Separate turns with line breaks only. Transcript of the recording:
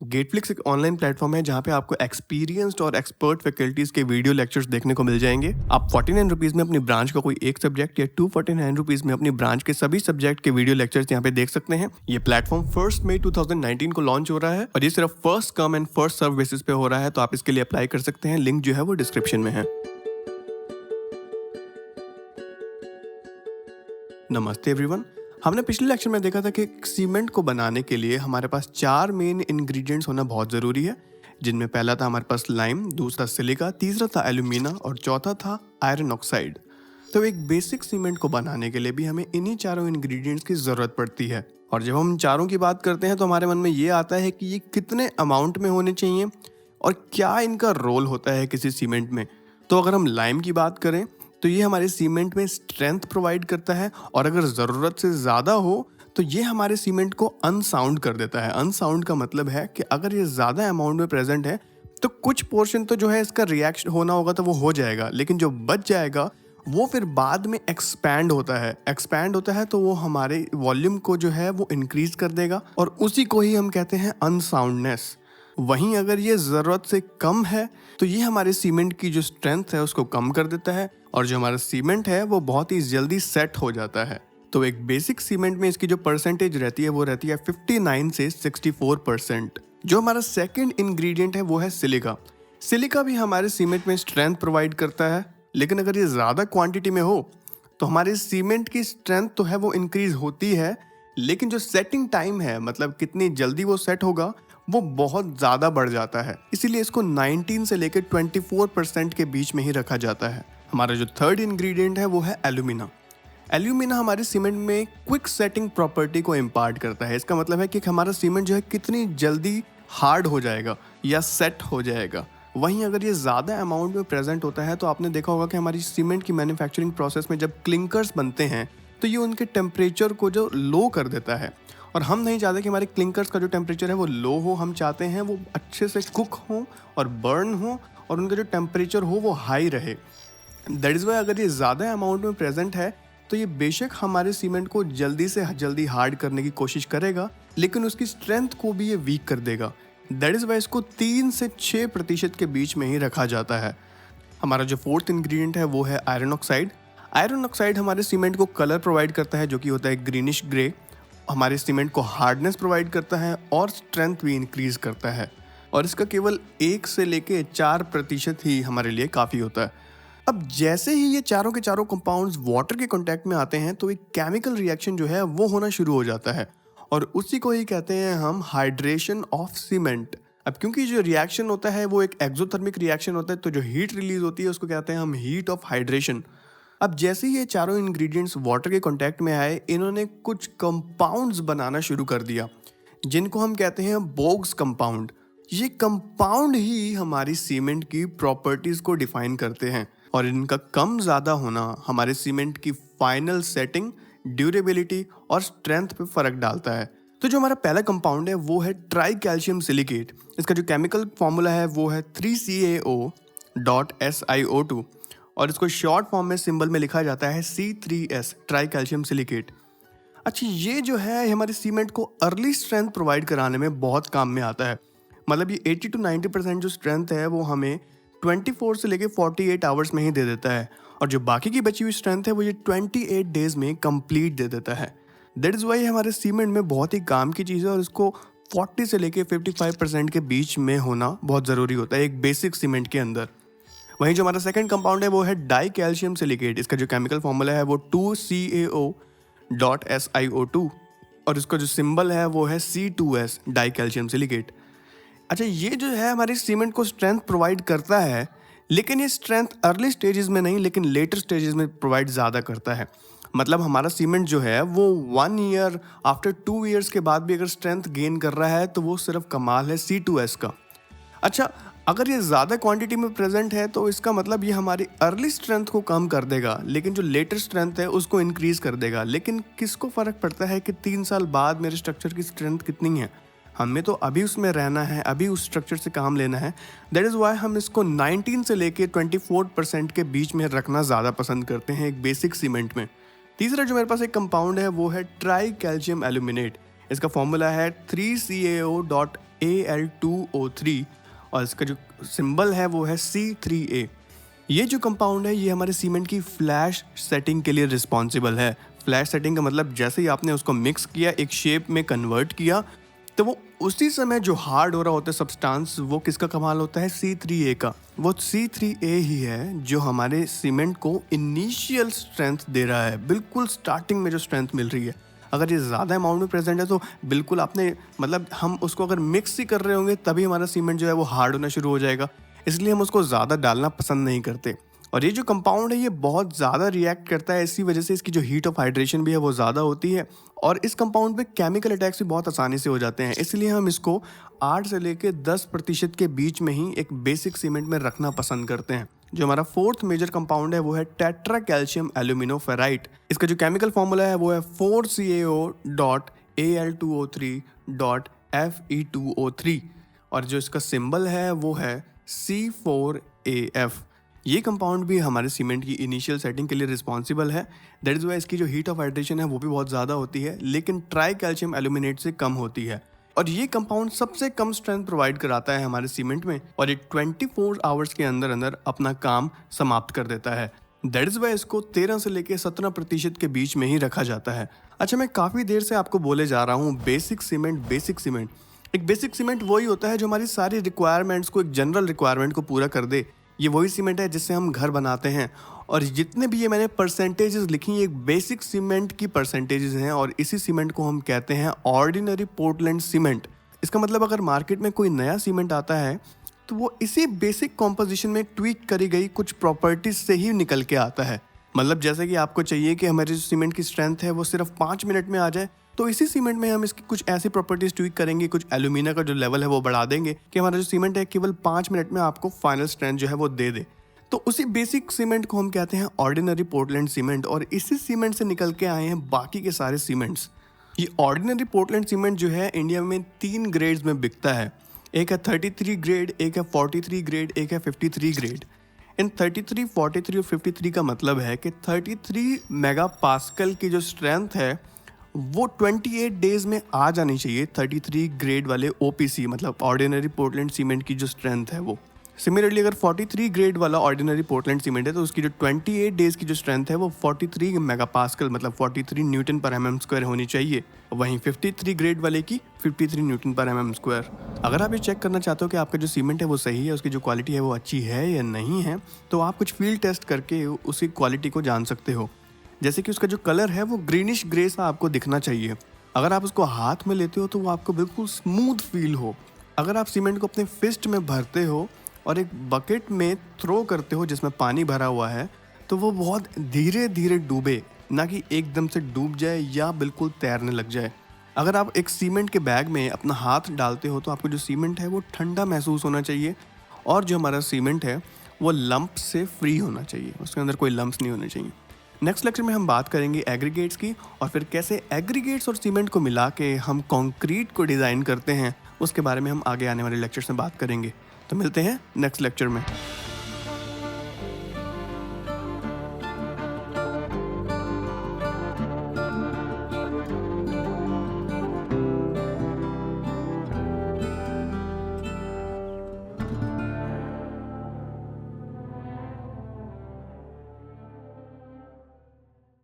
गेटफ्लिक्स एक online platform है जहाँ पे आपको एक्सपीरियंस्ड और एक्सपर्ट फैकल्टीज के वीडियो लेक्चर्स देखने को मिल जाएंगे। आप 49 रुपीज़ में अपनी ब्रांच का कोई एक सब्जेक्ट या 249 रुपीज़ में अपनी ब्रांच के सभी सब्जेक्ट के वीडियो लेक्चर्स यहाँ पे देख सकते हैं। ये प्लेटफॉर्म 1 मई 2019 को लॉन्च हो रहा है और ये सिर्फ first come and first serve basis पे हो रहा है, तो आप इसके लिए अप्लाई कर सकते हैं। लिंक जो है वो डिस्क्रिप्शन में है। नमस्ते एवरीवन। हमने पिछले लेक्चर में देखा था कि सीमेंट को बनाने के लिए हमारे पास 4 मेन इंग्रेडिएंट्स होना बहुत ज़रूरी है, जिनमें पहला था हमारे पास लाइम, दूसरा सिलिका, तीसरा था एल्यूमिना और चौथा था आयरन ऑक्साइड। तो एक बेसिक सीमेंट को बनाने के लिए भी हमें इन्हीं चारों इंग्रेडिएंट्स की ज़रूरत पड़ती है। और जब हम चारों की बात करते हैं तो हमारे मन में ये आता है कि ये कितने अमाउंट में होने चाहिए और क्या इनका रोल होता है किसी सीमेंट में। तो अगर हम लाइम की बात करें तो ये हमारे सीमेंट में स्ट्रेंथ प्रोवाइड करता है, और अगर ज़रूरत से ज़्यादा हो तो ये हमारे सीमेंट को अनसाउंड कर देता है। अनसाउंड का मतलब है कि अगर ये ज़्यादा अमाउंट में प्रेजेंट है तो कुछ पोर्शन तो जो है इसका रिएक्शन होना होगा तो वो हो जाएगा, लेकिन जो बच जाएगा वो फिर बाद में एक्सपैंड होता है तो वो हमारे वॉल्यूम को जो है वो इंक्रीज कर देगा, और उसी को ही हम कहते हैं अनसाउंडनेस। वहीं अगर ये ज़रूरत से कम है तो ये हमारे सीमेंट की जो स्ट्रेंथ है उसको कम कर देता है, और जो हमारा सीमेंट है वो बहुत ही जल्दी सेट हो जाता है। तो एक बेसिक सीमेंट में इसकी जो परसेंटेज रहती है वो रहती है 59 से 64%। जो हमारा सेकंड इंग्रेडिएंट है वो है सिलिका। सिलिका भी हमारे सीमेंट में स्ट्रेंथ प्रोवाइड करता है, लेकिन अगर ये ज़्यादा क्वांटिटी में हो तो हमारे सीमेंट की स्ट्रेंथ तो है वो इंक्रीज होती है, लेकिन जो सेटिंग टाइम है, मतलब कितनी जल्दी वो सेट होगा, वो बहुत ज़्यादा बढ़ जाता है। इसीलिए इसको 19 से लेकर 24% के बीच में ही रखा जाता है। हमारा जो थर्ड इंग्रेडिएंट है वो है एल्यूमिना। एल्यूमिना हमारे सीमेंट में क्विक सेटिंग प्रॉपर्टी को इम्पार्ट करता है। इसका मतलब है कि हमारा सीमेंट जो है कितनी जल्दी हार्ड हो जाएगा या सेट हो जाएगा। वहीं अगर ये ज़्यादा अमाउंट में प्रेजेंट होता है तो आपने देखा होगा कि हमारी सीमेंट की मैन्युफैक्चरिंग प्रोसेस में जब क्लिंकर्स बनते हैं तो ये उनके टेम्परेचर को जो लो कर देता है, और हम नहीं चाहते कि हमारे क्लिंकर्स का जो टेम्परेचर है वो लो हो। हम चाहते हैं वो अच्छे से कुक हो और बर्न हो, और उनका जो टेम्परेचर हो वो हाई रहे। दैट इज़ वाई अगर ये ज़्यादा अमाउंट में प्रेजेंट है तो ये बेशक हमारे सीमेंट को जल्दी से जल्दी हार्ड करने की कोशिश करेगा, लेकिन उसकी स्ट्रेंथ को भी ये वीक कर देगा। दैट इज़ वाई इसको 3 से 6% के बीच में ही रखा जाता है। हमारा जो फोर्थ इंग्रेडिएंट है वो है आयरन ऑक्साइड। आयरन ऑक्साइड हमारे सीमेंट को कलर प्रोवाइड करता है, जो कि होता है ग्रीनिश ग्रे। हमारे सीमेंट को हार्डनेस प्रोवाइड करता है और स्ट्रेंथ भी इंक्रीज करता है, और इसका केवल 1 से लेके 4% ही हमारे लिए काफ़ी होता है। अब जैसे ही ये चारों के चारों कंपाउंड्स वाटर के कांटेक्ट में आते हैं तो एक केमिकल रिएक्शन जो है वो होना शुरू हो जाता है, और उसी को ही कहते हैं हम हाइड्रेशन ऑफ सीमेंट। अब क्योंकि जो रिएक्शन होता है वो एक एक्सोथर्मिक रिएक्शन होता है, तो जो हीट रिलीज होती है उसको कहते हैं हम हीट ऑफ हाइड्रेशन। अब जैसे ही ये चारों इंग्रेडिएंट्स वाटर के कांटेक्ट में आए, इन्होंने कुछ कंपाउंड्स बनाना शुरू कर दिया, जिनको हम कहते हैं बोग्स कंपाउंड। ये कंपाउंड ही हमारी सीमेंट की प्रॉपर्टीज को डिफाइन करते हैं, और इनका कम ज़्यादा होना हमारे सीमेंट की फाइनल सेटिंग, ड्यूरेबिलिटी और स्ट्रेंथ पे फ़र्क डालता है। तो जो हमारा पहला कंपाउंड है वो है ट्राई कैल्शियम सिलिकेट। इसका जो केमिकल फॉर्मूला है वो है 3CaO.SiO2, और इसको शॉर्ट फॉर्म में सिंबल में लिखा जाता है C3S, ट्राई कैल्शियम सिलिकेट। अच्छा, ये जो है हमारे सीमेंट को अर्ली स्ट्रेंथ प्रोवाइड कराने में बहुत काम में आता है। मतलब ये 80 to 90% जो स्ट्रेंथ है वो हमें 24 से लेके 48 आवर्स में ही दे देता है, और जो बाकी की बची हुई स्ट्रेंथ है वो ये 28 डेज में कंप्लीट दे देता है। दैट इज़ वाई हमारे सीमेंट में बहुत ही काम की चीज़ है, और इसको 40 से लेके 55% के बीच में होना बहुत ज़रूरी होता है एक बेसिक सीमेंट के अंदर। वहीं जो हमारा सेकंड कंपाउंड है वो है डाई कैल्शियम सिलिकेट। इसका जो केमिकल फॉर्मूला है वो 2CaO.SiO2, और इसका जो सिंबल है वो है C2S, डाई कैल्शियम सिलिकेट। अच्छा, ये जो है हमारी सीमेंट को स्ट्रेंथ प्रोवाइड करता है, लेकिन ये स्ट्रेंथ अर्ली स्टेजेस में नहीं लेकिन लेटर स्टेजेस में प्रोवाइड ज़्यादा करता है। मतलब हमारा सीमेंट जो है वो 1 ईयर आफ्टर 2 ईयर्स के बाद भी अगर स्ट्रेंथ गेन कर रहा है तो वो सिर्फ कमाल है C2S का। अच्छा, अगर ये ज़्यादा क्वांटिटी में प्रेजेंट है तो इसका मतलब ये हमारी अर्ली स्ट्रेंथ को कम कर देगा, लेकिन जो लेटर स्ट्रेंथ है उसको इंक्रीज कर देगा। लेकिन किसको फ़र्क पड़ता है कि 3 साल बाद मेरे स्ट्रक्चर की स्ट्रेंथ कितनी है? हमें तो अभी उसमें रहना है, अभी उस स्ट्रक्चर से काम लेना है। दैट इज़ वाई हम इसको 19 से लेके 24% के बीच में रखना ज़्यादा पसंद करते हैं एक बेसिक सीमेंट में। तीसरा जो मेरे पास एक कंपाउंड है वो है ट्राई कैल्शियम एल्यूमिनेट। इसका फॉर्मूला है 3CaO.Al2O3 और इसका जो सिंबल है वो है C3A। ये जो कंपाउंड है ये हमारे सीमेंट की फ्लैश सेटिंग के लिए रिस्पॉन्सिबल है। फ्लैश सेटिंग का मतलब जैसे ही आपने उसको मिक्स किया, एक शेप में कन्वर्ट किया, तो वो उसी समय जो हार्ड हो रहा होता है सब्सटेंस, वो किसका कमाल होता है? C3A का। वो C3A ही है जो हमारे सीमेंट को इनिशियल स्ट्रेंथ दे रहा है, बिल्कुल स्टार्टिंग में जो स्ट्रेंथ मिल रही है। अगर ये ज़्यादा अमाउंट में प्रेजेंट है तो बिल्कुल आपने मतलब हम उसको अगर मिक्स ही कर रहे होंगे तभी हमारा सीमेंट जो है वो हार्ड होना शुरू हो जाएगा, इसलिए हम उसको ज़्यादा डालना पसंद नहीं करते। और ये जो कंपाउंड है ये बहुत ज़्यादा रिएक्ट करता है, इसी वजह से इसकी जो हीट ऑफ हाइड्रेशन भी है वो ज़्यादा होती है और इस कंपाउंड पे केमिकल अटैक्स भी बहुत आसानी से हो जाते हैं। इसलिए हम इसको 8 से लेकर 10% के बीच में ही एक बेसिक सीमेंट में रखना पसंद करते हैं। जो हमारा फोर्थ मेजर कंपाउंड है वो है टेट्रा कैल्शियम एल्यूमिनोफेराइट। इसका जो केमिकल फॉर्मूला है वो है 4CaO.Al2O3.Fe2O3 और जो इसका सिंबल है वो है C4AF। ये कंपाउंड भी हमारे सीमेंट की इनिशियल सेटिंग के लिए रिस्पॉन्सिबल है। दैट इज़ वाई इसकी जो हीट ऑफ हाइड्रेशन है वो भी बहुत ज़्यादा होती है, लेकिन ट्राई कैल्शियम एल्यूमिनेट से कम होती है। और ये कंपाउंड सबसे कम स्ट्रेंथ प्रोवाइड कराता है हमारे सीमेंट में और ये 24 आवर्स के अंदर अंदर अपना काम समाप्त कर देता है। दैट इज़ वाई इसको 13 से लेकर 17% के बीच में ही रखा जाता है। अच्छा, मैं काफ़ी देर से आपको बोले जा रहा हूँ बेसिक सीमेंट। एक बेसिक सीमेंट वही होता है जो हमारी सारी रिक्वायरमेंट्स को, एक जनरल रिक्वायरमेंट को पूरा कर दे। ये वही सीमेंट है जिससे हम घर बनाते हैं और जितने भी ये मैंने परसेंटेजेस लिखी एक बेसिक सीमेंट की परसेंटेजेस हैं और इसी सीमेंट को हम कहते हैं ऑर्डिनरी पोर्टलैंड सीमेंट। इसका मतलब अगर मार्केट में कोई नया सीमेंट आता है तो वो इसी बेसिक कॉम्पोजिशन में ट्वीक करी गई कुछ प्रॉपर्टीज से ही निकल के आता है। मतलब जैसे कि आपको चाहिए कि हमारे जो सीमेंट की स्ट्रेंथ है वो सिर्फ 5 मिनट में आ जाए, तो इसी सीमेंट में हम इसकी कुछ ऐसी प्रॉपर्टीज ट्वीक करेंगे, कुछ एल्यूमिना का जो लेवल है वो बढ़ा देंगे कि हमारा जो सीमेंट है केवल 5 मिनट में आपको फाइनल स्ट्रेंथ जो है वो दे दे। तो उसी बेसिक सीमेंट को हम कहते हैं ऑर्डिनरी पोर्टलैंड सीमेंट और इसी सीमेंट से निकल के आए हैं बाकी के सारे सीमेंट्स। ये ऑर्डिनरी पोर्टलैंड सीमेंट जो है इंडिया में 3 ग्रेड्स में बिकता है। एक है 33 ग्रेड, एक है 43 ग्रेड, एक है 53 ग्रेड। इन 33, 43 और 53 का मतलब है कि 33 मेगा पास्कल की जो स्ट्रेंथ है वो 28 डेज में आ जानी चाहिए 33 ग्रेड वाले OPC मतलब ऑर्डिनरी पोर्टलैंड सीमेंट की जो स्ट्रेंथ है वो। सिमिलरली अगर 43 ग्रेड वाला ऑर्डिनरी पोर्टलैंड सीमेंट है तो उसकी जो 28 डेज की जो स्ट्रेंथ है वो 43 मेगापास्कल मतलब 43 न्यूटन पर mm² होनी चाहिए। वहीं 53 ग्रेड वाले की 53 न्यूटन पर mm²। अगर आप ये चेक करना चाहते हो कि आपका जो सीमेंट है वो सही है, उसकी जो क्वालिटी है वो अच्छी है या नहीं है, तो आप कुछ फील्ड टेस्ट करके उसकी क्वालिटी को जान सकते हो। जैसे कि उसका जो कलर है वो ग्रीनिश ग्रे सा आपको दिखना चाहिए। अगर आप उसको हाथ में लेते हो तो वो आपको बिल्कुल स्मूथ फील हो। अगर आप सीमेंट को अपने फिस्ट में भरते हो और एक बकेट में थ्रो करते हो जिसमें पानी भरा हुआ है तो वो बहुत धीरे धीरे डूबे, ना कि एकदम से डूब जाए या बिल्कुल तैरने लग जाए। अगर आप एक सीमेंट के बैग में अपना हाथ डालते हो तो आपको जो सीमेंट है वो ठंडा महसूस होना चाहिए और जो हमारा सीमेंट है वो लंप से फ्री होना चाहिए, उसके अंदर कोई लंप्स नहीं होने चाहिए। नेक्स्ट लेक्चर में हम बात करेंगे एग्रीगेट्स की और फिर कैसे एग्रीगेट्स और सीमेंट को मिला के हम कंक्रीट को डिज़ाइन करते हैं, उसके बारे में हम आगे आने वाले लेक्चर्स में बात करेंगे। तो मिलते हैं नेक्स्ट लेक्चर में।